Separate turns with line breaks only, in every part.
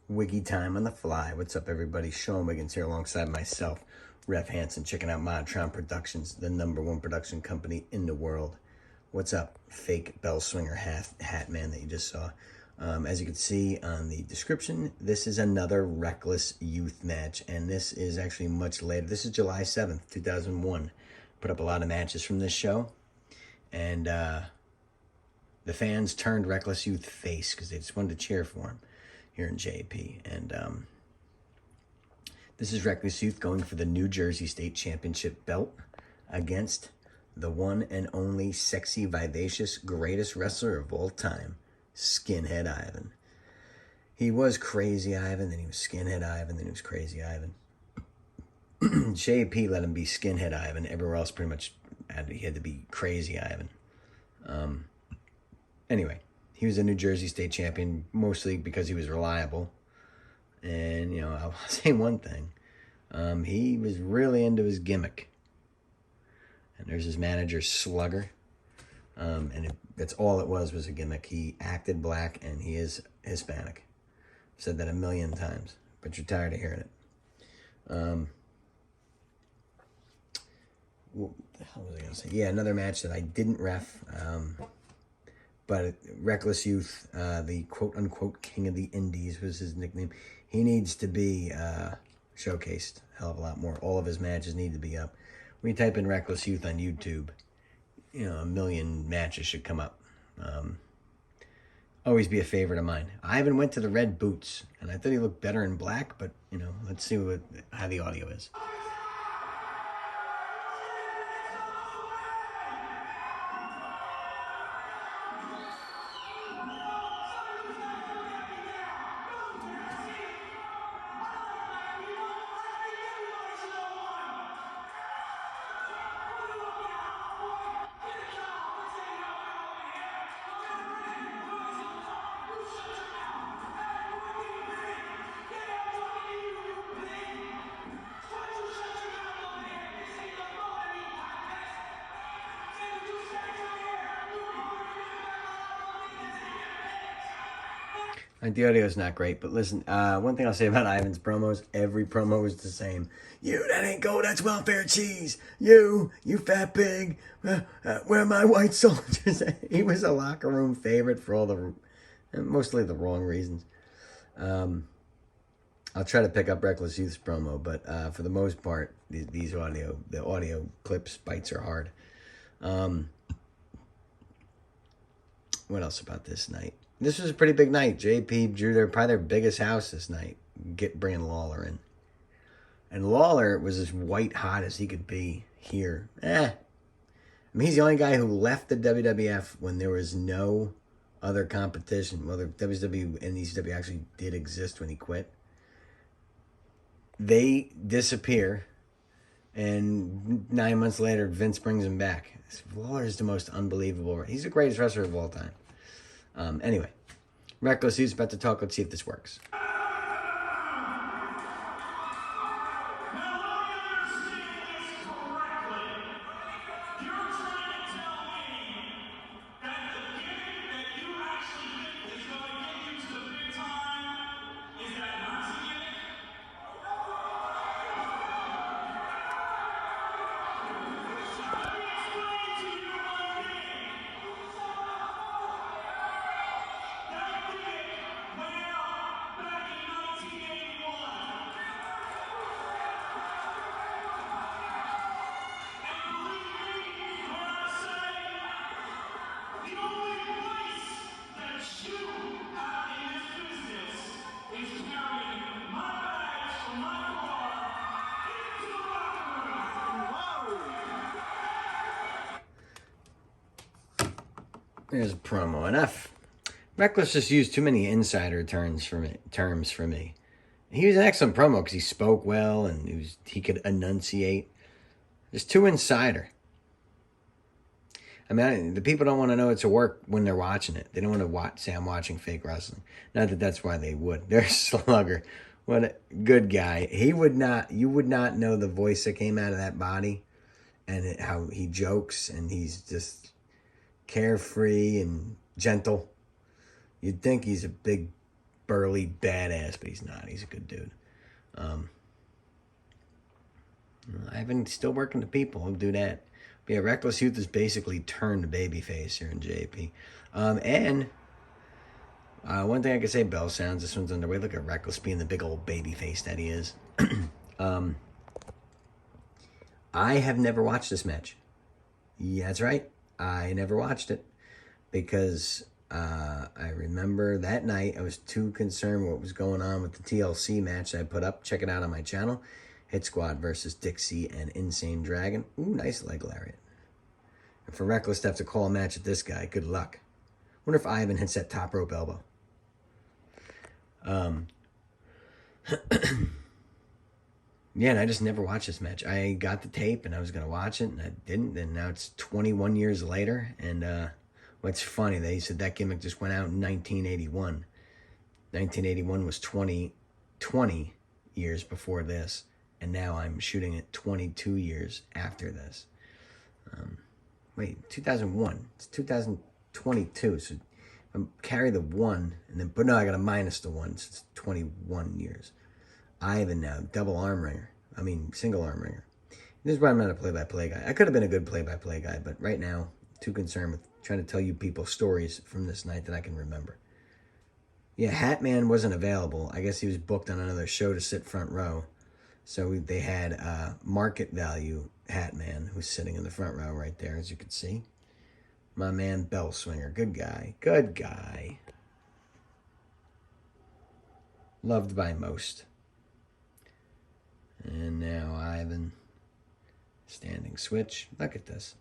Wiggy time on the fly. What's up, everybody? Sean Wiggins here alongside myself, Rev Hansen, checking out Modtron Productions, the #1 production company in the world. What's up, fake bell swinger hat man that you just saw? As you can see on the description, this is another Reckless Youth match, and this is actually much later. This is July 7th, 2001. Put up a lot of matches from this show, and the fans turned Reckless Youth face because they just wanted to cheer for him here in JP. And this is Reckless Youth going for the New Jersey State Championship belt against the one and only sexy, vivacious, greatest wrestler of all time, Skinhead Ivan. He was Crazy Ivan, then he was Skinhead Ivan, then he was Crazy Ivan. JP let him be Skinhead Ivan. Everywhere else pretty much he had to be Crazy Ivan. Anyway, he was a New Jersey State champion mostly because he was reliable. And, you know, I'll say one thing. He was really into his gimmick. And there's his manager, Slugger. That's all it was a gimmick. He acted black, and he is Hispanic. I've said that a million times, but you're tired of hearing it. What the hell was I going to say? Yeah, another match that I didn't ref. But Reckless Youth, the quote-unquote king of the indies was his nickname. He needs to be showcased a hell of a lot more. All of his matches need to be up. When you type in Reckless Youth on YouTube, you know, 1 million matches should come up. Always be a favorite of mine. I even went to the Red Boots, and I thought he looked better in black, but, you know, let's see how the audio is. The audio is not great, but listen, one thing I'll say about Ivan's promos, every promo is the same. You, that ain't gold, that's welfare cheese. You fat pig, where are my white soldiers? He was a locker room favorite for all mostly the wrong reasons. I'll try to pick up Reckless Youth's promo, but for the most part, the audio clips, bites are hard. What else about this night? This was a pretty big night. JP drew probably their biggest house this night, bringing Lawler in. And Lawler was as white hot as he could be here. I mean, he's the only guy who left the WWF when there was no other competition. Well, the WCW and ECW actually did exist when he quit. They disappear, and 9 months later, Vince brings him back. Lawler is the most unbelievable. He's the greatest wrestler of all time. Anyway, Reckless Youth's about to talk. Let's see if this works. There's a promo. Enough. Reckless just used too many insider terms for me. He was an excellent promo because he spoke well and he could enunciate. Just too insider. I mean, the people don't want to know it's a work when they're watching it. They don't want to say I'm watching fake wrestling. Not that that's why they would. There's Slugger. What a good guy. You would not know the voice that came out of that body and how he jokes and he's just carefree and gentle. You'd think he's a big burly badass, but he's not. He's a good dude. Ivan still working the people. He'll do that. But yeah, Reckless Youth is basically turned babyface here in JP. And one thing I can say, Bell Sounds, this one's underway. Look at Reckless being the big old babyface that he is. I have never watched this match. Yeah, that's right. I never watched it because I remember that night I was too concerned with what was going on with the TLC match I put up. Check it out on my channel. Hit Squad versus Dixie and Insane Dragon. Ooh, nice leg lariat. And for Reckless to have to call a match with this guy, good luck. Wonder if Ivan hits that top rope elbow. Yeah, and I just never watched this match. I got the tape and I was going to watch it and I didn't. And now it's 21 years later. And what's funny, they said that gimmick just went out in 1981. 1981 was 20 years before this. And now I'm shooting it 22 years after this. Wait, 2001. It's 2022. So I carry the 1, and then, but no, I got to minus the 1. So it's 21 years. Ivan now, double arm ringer. I mean, single arm ringer. This is why I'm not a play-by-play guy. I could have been a good play-by-play guy, but right now, I'm too concerned with trying to tell you people stories from this night that I can remember. Yeah, Hatman wasn't available. I guess he was booked on another show to sit front row. So they had market value Hatman, who's sitting in the front row right there, as you can see. My man, Bell Swinger. Good guy. Good guy. Loved by most. And now Ivan. Standing switch. Look at this.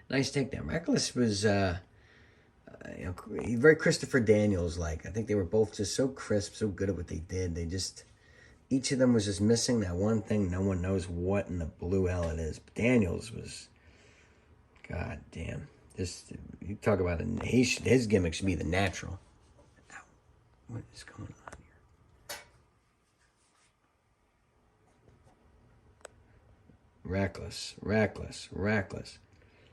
Nice takedown. Reckless was very Christopher Daniels-like. I think they were both just so crisp, so good at what they did. They just... Each of them was just missing that one thing. No one knows what in the blue hell it is. But Daniels was... God damn. Just, you talk about it. His gimmick should be the natural. Ow. What is going on here? Reckless.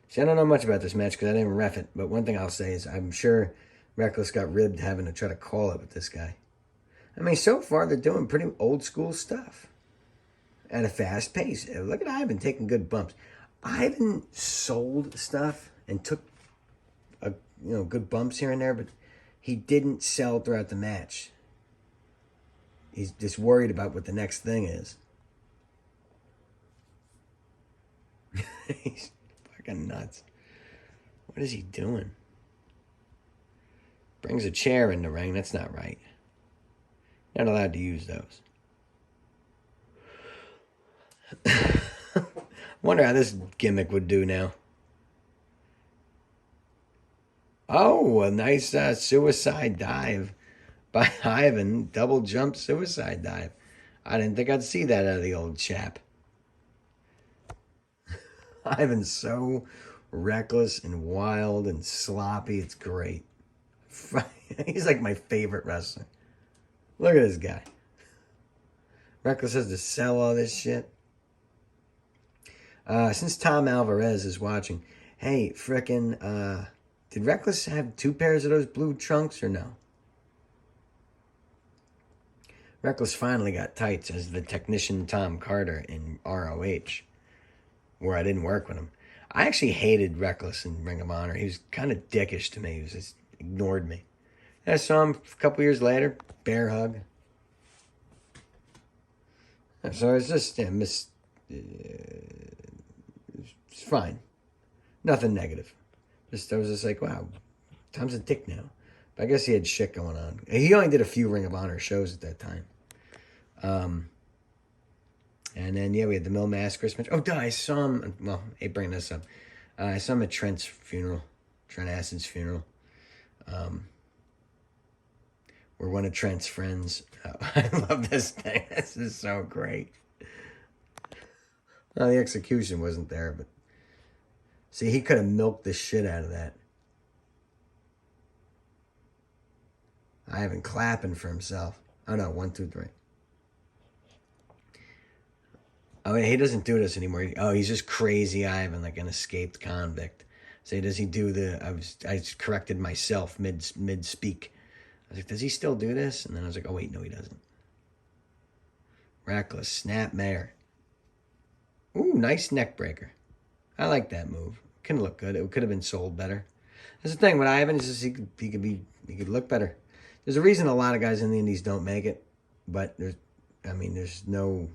See, I don't know much about this match because I didn't ref it. But one thing I'll say is I'm sure Reckless got ribbed having to try to call it with this guy. I mean, so far they're doing pretty old school stuff at a fast pace. Look at Ivan taking good bumps. Ivan sold stuff and took good bumps here and there, but he didn't sell throughout the match. He's just worried about what the next thing is. He's fucking nuts. What is he doing? Brings a chair in the ring. That's not right. Not allowed to use those. Wonder how this gimmick would do now. Oh, a nice suicide dive by Ivan. Double jump suicide dive. I didn't think I'd see that out of the old chap. Ivan's so reckless and wild and sloppy. It's great. He's like my favorite wrestler. Look at this guy. Reckless has to sell all this shit. Since Tom Alvarez is watching, hey, frickin', did Reckless have 2 pairs of those blue trunks or no? Reckless finally got tights as the technician Tom Carter in ROH, where I didn't work with him. I actually hated Reckless in Ring of Honor. He was kind of dickish to me. He was just ignored me. And I saw him a couple years later, bear hug. So it's just, it's fine. Nothing negative. I was just like, wow, Tom's a dick now. But I guess he had shit going on. He only did a few Ring of Honor shows at that time. And then, yeah, we had the Mil Mascaris match. Oh, duh, I saw him. Well, hey, bring this up. I saw him at Trent's funeral. Trent Acid's funeral. We're one of Trent's friends. I love this thing. This is so great. Well, the execution wasn't there, but... See, he could have milked the shit out of that. Ivan clapping for himself. Oh, no, 1, 2, 3. Oh, he doesn't do this anymore. Oh, he's just crazy Ivan, like an escaped convict. So does he do the... I corrected myself mid-speak. I was like, does he still do this? And then I was like, oh, wait, no, he doesn't. Reckless, snap mare. Ooh, nice neck breaker. I like that move. Can look good. It could have been sold better. That's the thing with Ivan is just he could look better. There's a reason a lot of guys in the Indies don't make it, but there's no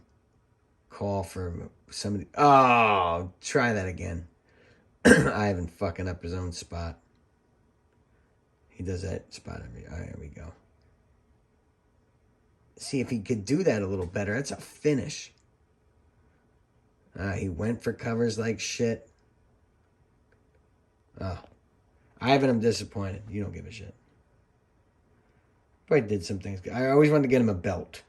call for somebody. Oh, try that again. Ivan fucking up his own spot. He does that spot every. All right, here we go. See if he could do that a little better. That's a finish. He went for covers like shit. Oh, Ivan, I'm disappointed. You don't give a shit. But I did some things. I always wanted to get him a belt.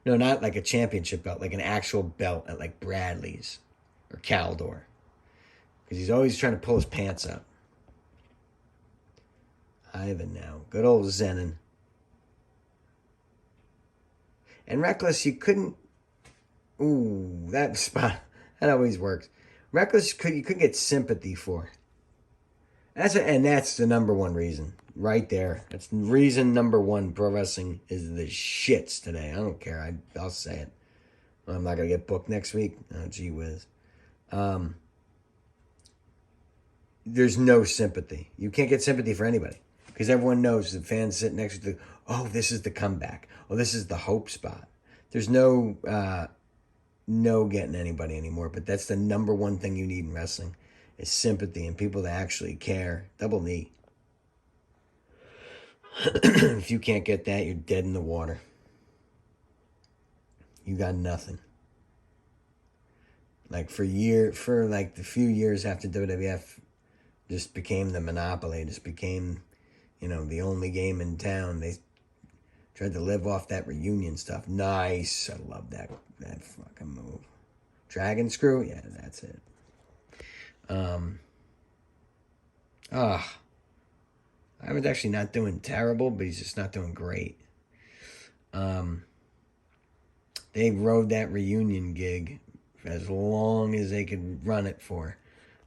No, not like a championship belt, like an actual belt at like Bradley's or Caldor. Because he's always trying to pull his pants up. Ivan now. Good old Zenon. And Reckless, you couldn't... Ooh, that spot. That always works. Reckless, you couldn't get sympathy for. And that's the number one reason. Right there. That's reason number one. Pro wrestling is the shits today. I don't care. I'll say it. I'm not going to get booked next week. Oh, gee whiz. There's no sympathy. You can't get sympathy for anybody. Because everyone knows the fans sit next to oh, this is the comeback. Oh, this is the hope spot. There's no getting anybody anymore. But that's the number one thing you need in wrestling is sympathy and people that actually care. Double knee. If you can't get that, you're dead in the water. You got nothing. Like for like the few years after WWF just became the monopoly, just became, the only game in town. They tried to live off that reunion stuff. Nice. I love that fucking move. Dragon screw? Yeah, that's it. I was actually not doing terrible, but he's just not doing great. They rode that reunion gig as long as they could run it for.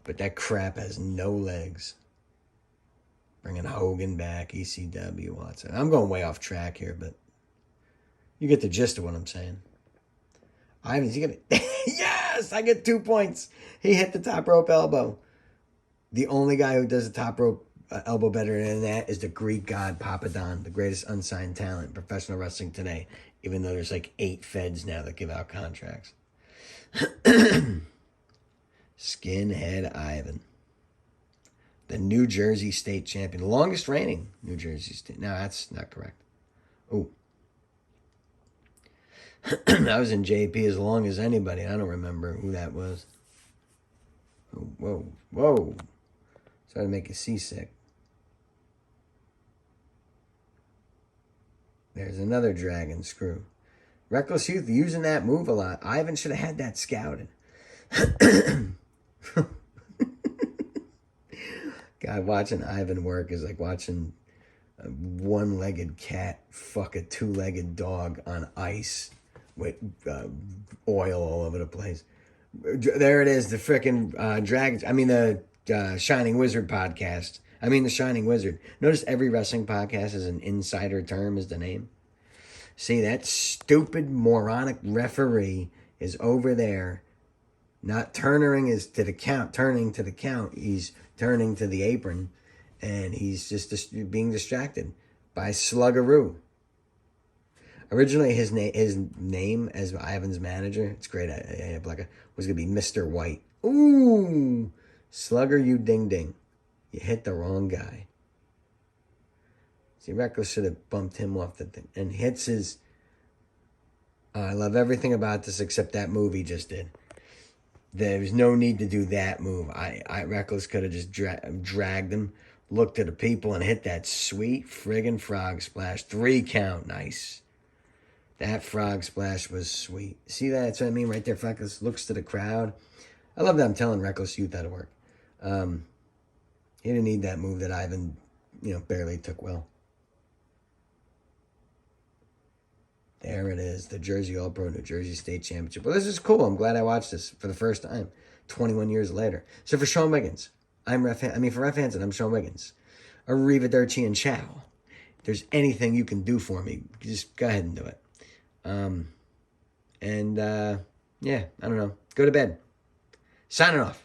But that crap has no legs. Bringing Hogan back, ECW, Watson. I'm going way off track here, but you get the gist of what I'm saying. Ivan's he gonna... Yes! I get 2 points. He hit the top rope elbow. The only guy who does the top rope elbow better than that is the Greek god Papadon, the greatest unsigned talent in professional wrestling today, even though there's like 8 feds now that give out contracts. Skinhead Ivan. The New Jersey State Champion. The longest reigning New Jersey State. No, that's not correct. Oh. I was in JP as long as anybody. I don't remember who that was. Oh, whoa. Started to make you seasick. There's another dragon screw. Reckless Youth using that move a lot. Ivan should have had that scouted. God, watching Ivan work is like watching a one-legged cat fuck a two-legged dog on ice with oil all over the place. There it is, the frickin' the Shining Wizard podcast. The Shining Wizard. Notice every wrestling podcast is an insider term is the name. See, that stupid, moronic referee is over there, not turning to the count. He's turning to the apron, and he's just being distracted by Sluggeroo. Originally, his name as Ivan's manager, it's great, was going to be Mr. White. Ooh, Slugger, you ding ding. You hit the wrong guy. See, Reckless should have bumped him off the thing. And hits his... I love everything about this except that move he just did. There's no need to do that move. Reckless could have just dragged him, looked at the people, and hit that sweet friggin' frog splash. 3 count. Nice. That frog splash was sweet. See that? That's what I mean right there. Reckless looks to the crowd. I love that I'm telling Reckless Youth how to work. He didn't need that move that Ivan, barely took well. There it is, the Jersey All-Pro New Jersey State Championship. Well, this is cool. I'm glad I watched this for the first time, 21 years later. So for Sean Wiggins, for Ref Hansen, I'm Sean Wiggins. Arrivederci and ciao. there's anything you can do for me, just go ahead and do it. Yeah, I don't know. Go to bed. Signing off.